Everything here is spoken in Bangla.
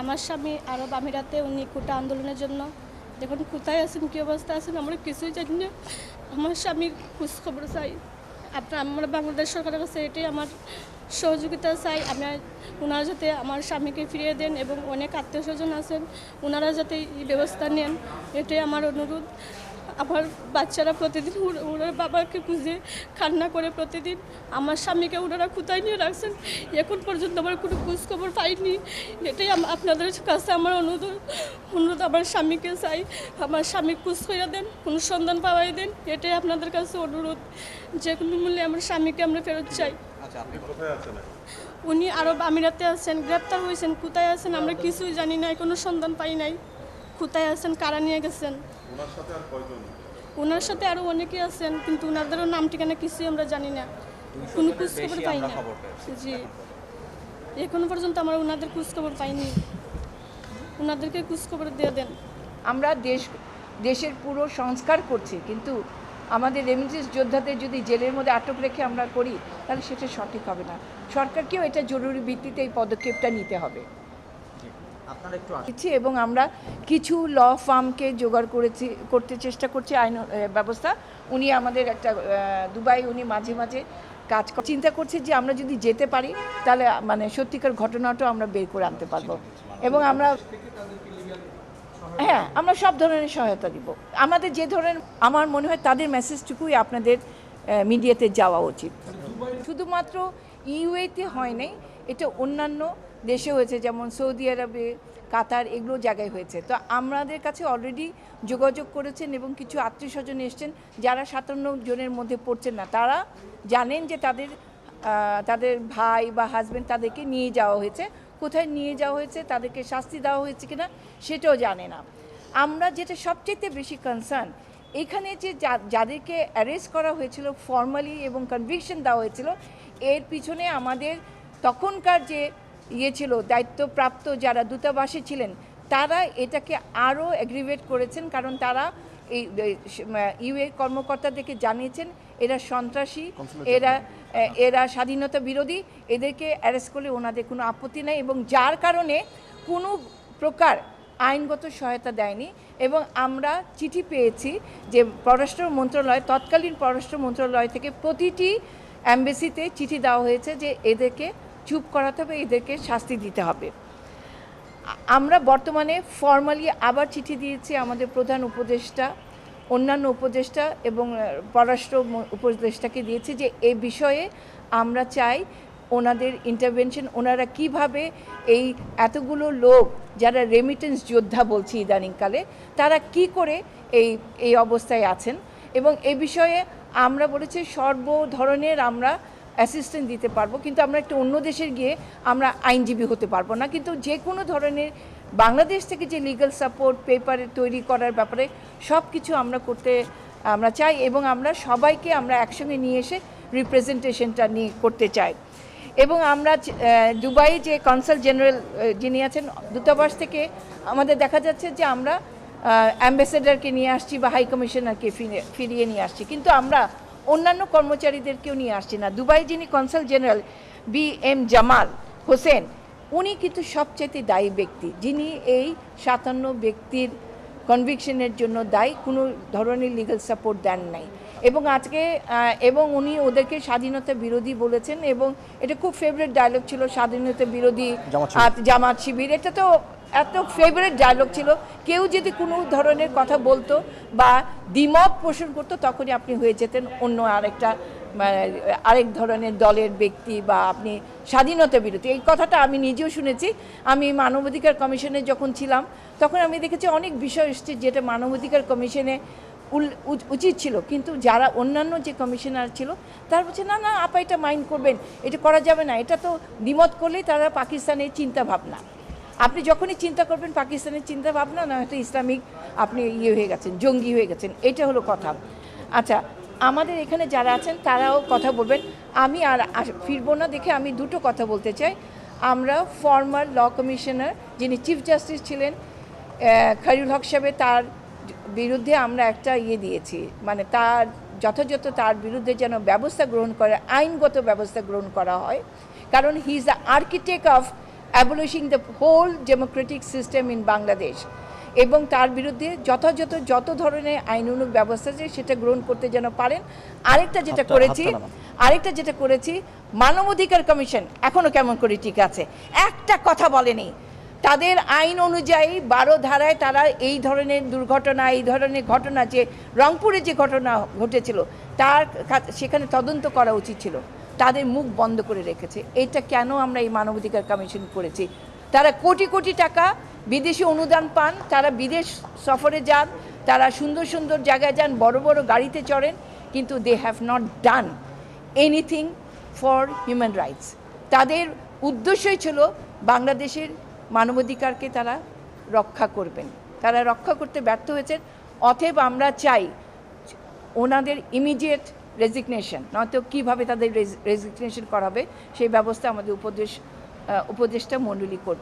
আমার স্বামী আরব আমিরাতে, উনি কোটা আন্দোলনের জন্য এখন কোথায় আছেন, কী অবস্থা আছেন আমরা কিছুই জানি না। আমার স্বামীর খোঁজ খবর চাই। আমরা বাংলাদেশ সরকারের কাছে এটাই আমার সহযোগিতা চাই। ওনারা যাতে আমার স্বামীকে ফিরিয়ে দেন এবং অনেক আত্মীয় স্বজন আছেন, ওনারা যাতে এই ব্যবস্থা নেন, এটাই আমার অনুরোধ। আমার বাচ্চারা প্রতিদিন ওনার বাবাকে খুঁজে কান্না করে প্রতিদিন। আমার স্বামীকে ওনারা কোথায় নিয়ে রাখছেন এখন পর্যন্ত আমার কোনো খোঁজ খবর পাইনি। এটাই আপনাদের কাছে আমার অনুরোধ। আমার স্বামীকে চাই, আমার স্বামী খোঁজ করে দেন, কোনো সন্ধান পাওয়াই দেন, এটাই আপনাদের কাছে অনুরোধ। যে কোনো মূল্যে আমার স্বামীকে আমরা ফেরত চাই। উনি আরব আমিরাতে আছেন, গ্রেপ্তার হয়েছেন, কোথায় আছেন আমরা কিছুই জানি না, কোনো সন্ধান পাই নাই। কোথায় আছেন, কারা নিয়ে গেছেন? ওনার সাথে আরও অনেকে আছেন, কিন্তু ওনাদেরও নাম ঠিকানা কিছুই আমরা জানি না, কোনো খোঁজ খবর পাই না। জি, এখনো পর্যন্ত আমরা ওনাদের খোঁজ খবর পাইনি, ওনাদেরকে খোঁজ খবর দিয়ে দেন। আমরা দেশের পুরো সংস্কার করছি, কিন্তু আমাদের রেমিটেন্স যোদ্ধাদের যদি জেলের মধ্যে আটক রেখে আমরা করি তাহলে সেটা সঠিক হবে না। সরকারকেও এটা জরুরি ভিত্তিতে এই পদক্ষেপটা নিতে হবে এবং আমরা কিছু ল ফার্মকে জোগাড় করতে চেষ্টা করছি আইন ব্যবস্থা। উনি আমাদের একটা দুবাই, উনি মাঝে মাঝে কাজ চিন্তা করছে যে আমরা যদি যেতে পারি তাহলে মানে সত্যিকার ঘটনাটাও আমরা বের করে আনতে পারবো। এবং আমরা সব ধরনের সহায়তা দিব। আমাদের যে ধরনের, আমার মনে হয় তাদের মেসেজটুকুই আপনাদের মিডিয়াতে যাওয়া উচিত। শুধুমাত্র ইউএতে হয় নাই, এটা অন্যান্য দেশে হয়েছে, যেমন সৌদি আরবে, কাতার, এগুলো জায়গায় হয়েছে। তো আমাদের কাছে অলরেডি যোগাযোগ করেছেন এবং কিছু আত্মীয় স্বজন এসছেন যারা 57 জনের মধ্যে পড়ছেন না। তারা জানেন যে তাদের ভাই বা হাজব্যান্ড তাদেরকে নিয়ে যাওয়া হয়েছে, কোথায় নিয়ে যাওয়া হয়েছে, তাদেরকে শাস্তি দেওয়া হয়েছে কিনা সেটাও জানে না। আমরা যেটা সবচেয়ে বেশি কনসার্ন, এখানে যে যাদেরকে অ্যারেস্ট করা হয়েছিল ফর্মালি এবং কনভিকশন দেওয়া হয়েছিল, এর পিছনে আমাদের তখনকার যে ছিল দায়িত্বপ্রাপ্ত যারা দূতাবাসে ছিলেন, তারা এটাকে আরও অ্যাগ্রিভেট করেছেন, কারণ তারা এই ইউএ কর্মকর্তাদেরকে জানিয়েছেন এরা সন্ত্রাসী, এরা স্বাধীনতা বিরোধী, এদেরকে অ্যারেস্ট করলে ওনাদের কোনো আপত্তি নেই, এবং যার কারণে কোনো প্রকার আইনগত সহায়তা দেয়নি। এবং আমরা চিঠি পেয়েছি যে পররাষ্ট্র মন্ত্রণালয়, তৎকালীন পররাষ্ট্র মন্ত্রণালয় থেকে প্রতিটি অ্যাম্বাসিতে চিঠি দেওয়া হয়েছে যে এদেরকে চুপ করাতে হবে, এদেরকে শাস্তি দিতে হবে। আমরা বর্তমানে ফর্মালি আবার চিঠি দিয়েছি আমাদের প্রধান উপদেষ্টা, অন্যান্য উপদেষ্টা এবং পররাষ্ট্র উপদেষ্টাকে দিয়েছি যে এ বিষয়ে আমরা চাই ওনাদের ইন্টারভেনশন। ওনারা কিভাবে এই এতগুলো লোক যারা রেমিটেন্স যোদ্ধা বলছি ইদানিংকালে, তারা কি করে এই অবস্থায় আছেন, এবং এ বিষয়ে আমরা বলেছি সর্ব ধরনের আমরা অ্যাসিস্ট্যান্স দিতে পারবো, কিন্তু আমরা একটা অন্য দেশের গিয়ে আমরা আইনজীবী হতে পারবো না। কিন্তু যে কোনো ধরনের বাংলাদেশ থেকে যে লিগ্যাল সাপোর্ট, পেপার তৈরি করার ব্যাপারে সব কিছু আমরা চাই, এবং আমরা সবাইকে আমরা একসঙ্গে নিয়ে এসে রিপ্রেজেন্টেশনটা নিয়ে করতে চাই। এবং আমরা দুবাই যে কনসাল জেনারেল যিনি আছেন দূতাবাস থেকে, আমাদের দেখা যাচ্ছে যে আমরা অ্যাম্বাসেডারকে নিয়ে আসছি বা হাই কমিশনারকে ফিরিয়ে নিয়ে আসছি, কিন্তু আমরা অন্যান্য কর্মচারীদেরকেও নিয়ে আসছি না। দুবাই যিনি consul general BM Jamal Hossain, উনি কিন্তু সবচেয়ে দায়ী ব্যক্তি, যিনি এই 57 ব্যক্তির কনভিকশনের জন্য দায়ী, কোনো ধরনের লিগ্যাল সাপোর্ট দেন নাই। এবং উনি ওদেরকে স্বাধীনতা বিরোধী বলেছেন, এবং এটা খুব ফেভারিট ডায়লগ ছিল, স্বাধীনতা বিরোধী জামাত শিবির। এটা তো এত ফেভারিট ডায়লগ ছিল, কেউ যদি কোনো ধরনের কথা বলতো বা দ্বিমত পোষণ করতো, তখনই আপনি হয়ে যেতেন অন্য আরেক ধরনের দলের ব্যক্তি, বা আপনি স্বাধীনতা বিরোধী। এই কথাটা আমি নিজেও শুনেছি। আমি মানবাধিকার কমিশনে যখন ছিলাম তখন আমি দেখেছি অনেক বিষয় এসছে যেটা মানবাধিকার কমিশনে উচিত ছিল, কিন্তু যারা অন্যান্য যে কমিশনার ছিল তারা বলছে না না আপা এটা মাইন্ড করবেন, এটা করা যাবে না, এটা তো দ্বিমত করলেই তারা পাকিস্তানের চিন্তা ভাবনা। আপনি যখনই চিন্তা করবেন পাকিস্তানের চিন্তা ভাবনা, না হয়তো ইসলামিক আপনি হয়ে গেছেন, জঙ্গি হয়ে গেছেন, এটা হলো কথা। আচ্ছা, আমাদের এখানে যারা আছেন তারাও কথা বলবেন। আমি আর ফিরবো না দেখে আমি দুটো কথা বলতে চাই। আমরা ফর্মার ল কমিশনার যিনি চিফ জাস্টিস ছিলেন খয়রুল হক সাহেব, তার বিরুদ্ধে আমরা একটা দিয়েছি, মানে তার যথাযথ তার বিরুদ্ধে যেন ব্যবস্থা গ্রহণ করে, আইনগত ব্যবস্থা গ্রহণ করা হয়, কারণ he is the architect of abolishing the whole democratic system in Bangladesh, এবং তার বিরুদ্ধে যথাযথ যত ধরনের আইনানুগ ব্যবস্থা আছে সেটা গ্রহণ করতে যেন পারেন। আরেকটা যেটা করেছি মানবাধিকার কমিশন এখনো কেমন করে ঠিক আছে, একটা কথা বলেনি। তাদের আইন অনুযায়ী 12 ধারায় তারা এই ধরনের দুর্ঘটনা, এই ধরনের ঘটনা, যে রংপুরে যে ঘটনা ঘটেছিল সেখানে তদন্ত করা উচিত ছিল, তাদের মুখ বন্ধ করে রেখেছে। এটা কেন আমরা এই মানবাধিকার কমিশন করেছি? তারা কোটি কোটি টাকা বিদেশি অনুদান পান, তারা বিদেশ সফরে যান, তারা সুন্দর সুন্দর জায়গায় যান, বড় বড় গাড়িতে চড়েন, কিন্তু they have not done anything for human rights. তাদের উদ্দেশ্যই ছিল বাংলাদেশের মানবাধিকারকে তারা রক্ষা করবেন, তারা রক্ষা করতে ব্যর্থ হয়েছেন। অতএব আমরা চাই ওনাদের ইমিডিয়েট রেজিগনেশন, নয়তো কীভাবে তাদের রেজিগনেশন করা হবে সেই ব্যবস্থা আমাদের উপদেষ্টা মণ্ডলী করবেন।